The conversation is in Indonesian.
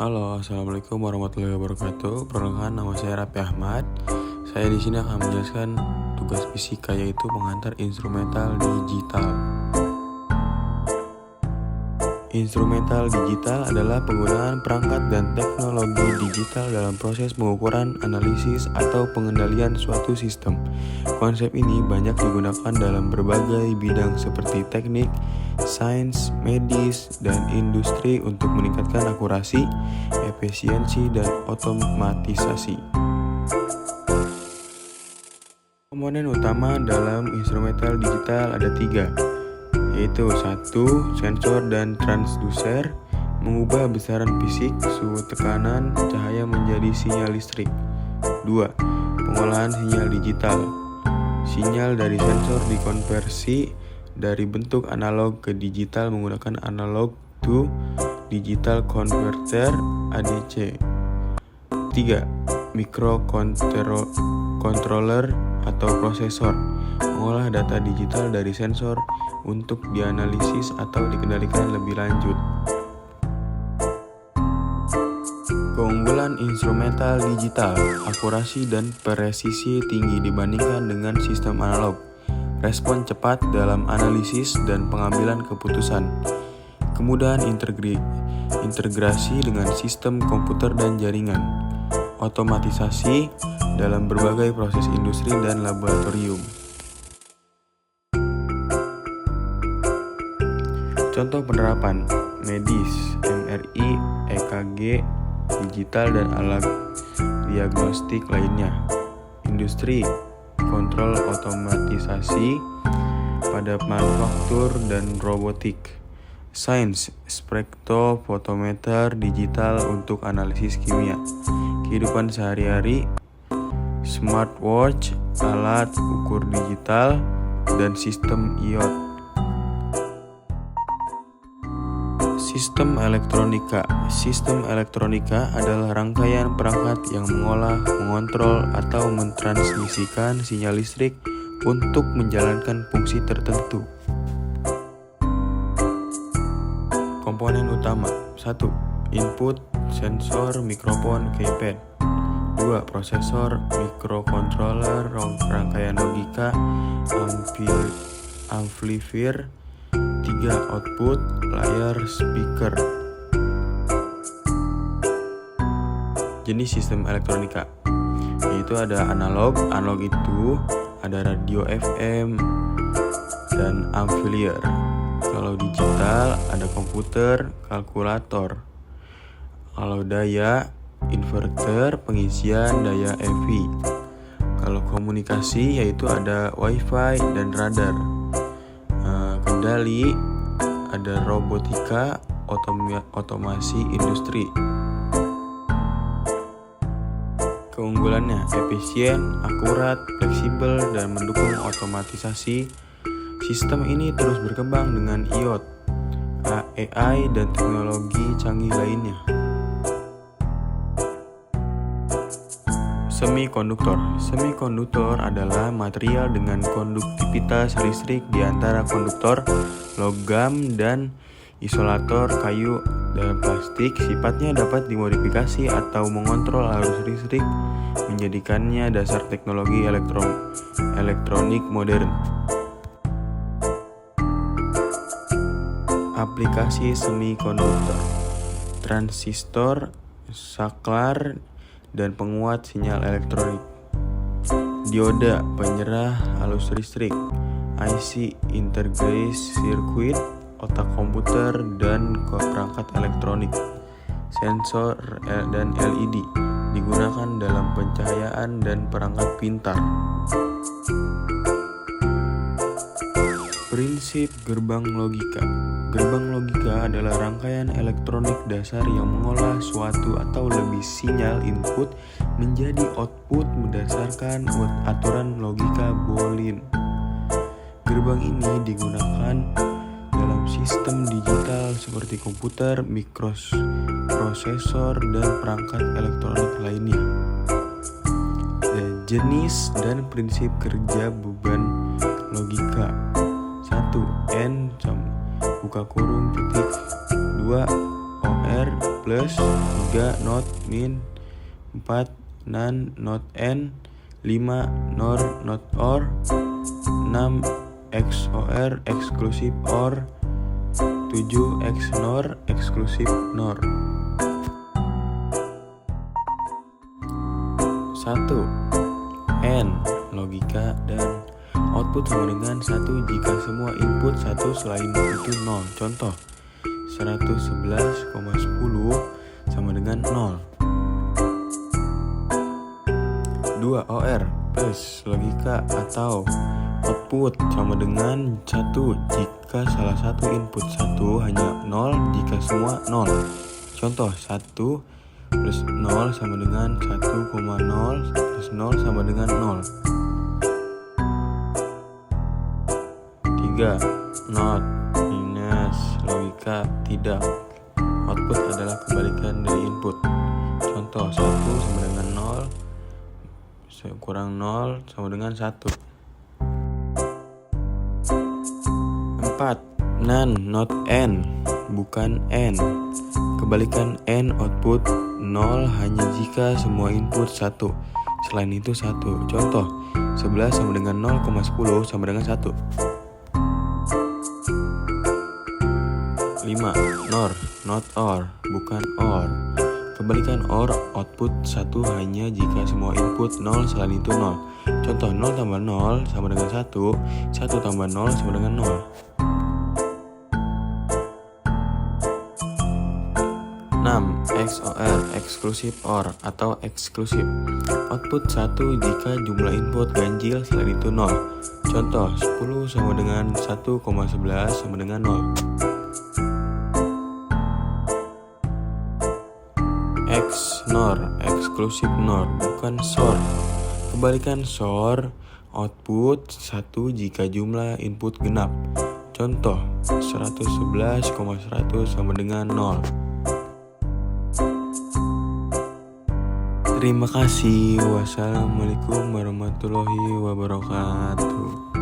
Halo, assalamualaikum warahmatullahi wabarakatuh. Perkenalkan, nama saya Raffi Ahmad. Saya di sini akan menjelaskan tugas fisika, yaitu mengantar instrumental digital. Instrumental digital adalah penggunaan perangkat dan teknologi digital dalam proses pengukuran, analisis, atau pengendalian suatu sistem. Konsep ini banyak digunakan dalam berbagai bidang seperti teknik, sains, medis, dan industri untuk meningkatkan akurasi, efisiensi, dan otomatisasi. Komponen utama dalam instrumental digital ada 3, yaitu 1. Sensor dan transducer, mengubah besaran fisik, suhu, tekanan, cahaya menjadi sinyal listrik. 2. Pengolahan sinyal digital, sinyal dari sensor dikonversi dari bentuk analog ke digital menggunakan analog to digital converter (ADC). 3. Microcontroller atau prosesor, mengolah data digital dari sensor untuk dianalisis atau dikendalikan lebih lanjut. Keunggulan instrumental digital: akurasi dan presisi tinggi dibandingkan dengan sistem analog. Respon cepat dalam analisis dan pengambilan keputusan. Kemudahan integrasi dengan sistem komputer dan jaringan. Otomatisasi dalam berbagai proses industri dan laboratorium. Contoh penerapan: medis, MRI, EKG, digital dan alat diagnostik lainnya. Industri, kontrol otomatisasi pada manufaktur dan robotik. Sains, spektrofotometer digital untuk analisis kimia. Kehidupan sehari-hari, smartwatch, alat ukur digital, dan sistem IoT. Sistem elektronika. Sistem elektronika adalah rangkaian perangkat yang mengolah, mengontrol, atau mentransmisikan sinyal listrik untuk menjalankan fungsi tertentu. Komponen utama: 1. Input, sensor, mikrofon, keypad. 2. Prosesor, microcontroller, rangkaian logika, amplifier. 3. Output, layar, speaker. Jenis sistem elektronika, yaitu ada analog itu ada radio FM dan amplifier. Kalau digital ada komputer, kalkulator. Kalau daya, inverter, pengisian daya EV. Kalau komunikasi yaitu ada wifi dan radar. Kendali ada robotika, otomasi industri. Keunggulannya: efisien, akurat, fleksibel, dan mendukung otomatisasi. Sistem ini terus berkembang dengan IoT, AI, dan teknologi canggih lainnya. Semikonduktor adalah material dengan konduktivitas listrik di antara konduktor, logam, dan isolator kayu dan plastik. Sifatnya dapat dimodifikasi atau mengontrol arus listrik, menjadikannya dasar teknologi elektronik modern. Aplikasi semikonduktor: transistor, saklar, dan penguat sinyal elektronik. Dioda, penyerah arus listrik. IC, integrated circuit, otak komputer dan perangkat elektronik. Sensor dan LED digunakan dalam pencahayaan dan perangkat pintar. Prinsip gerbang logika. Gerbang logika adalah rangkaian elektronik dasar yang mengolah suatu atau lebih sinyal input menjadi output berdasarkan aturan logika Boolean. Gerbang ini digunakan dalam sistem digital seperti komputer, mikroprosesor, dan perangkat elektronik lainnya. Jenis dan prinsip kerja beban logika. 1. N (buka kurung titik). 2. OR plus, 3 not min, 4 nan not n, 5 nor not or, 6 XOR eksklusif OR, 7 XNOR eksklusif NOR. 1. N logika dan output sama dengan 1 jika semua input 1 selain itu 0. Contoh 111,10 sama dengan 0. 2. OR plus logika atau output sama dengan 1 jika salah satu input 1 hanya 0 jika semua 0. Contoh 1 plus 0 sama dengan 1,0 plus 0 sama dengan 0. 3. Not minus logika tidak. Output adalah kebalikan dari input. Contoh 1 sama dengan 0 kurang 0 sama dengan 1. 4. None not n bukan n. Kebalikan n output 0 hanya jika semua input 1 selain itu 1. Contoh 11 sama dengan 0,10 sama dengan 1. 5. Nor not or bukan or. Kebalikan or output 1 hanya jika semua input 0 selain itu 0. Contoh 0 tambah 0 sama dengan 1, 1 tambah 0 sama dengan 0. 6. XOR eksklusif OR atau eksklusif. Output 1 jika jumlah input ganjil selain itu 0. Contoh 10 sama dengan 1,11 sama dengan 0. XNOR eksklusif NOR bukan SOR. Kebalikan SOR output 1 jika jumlah input genap. Contoh 111,100 sama dengan 0. Terima kasih. Wassalamualaikum warahmatullahi wabarakatuh.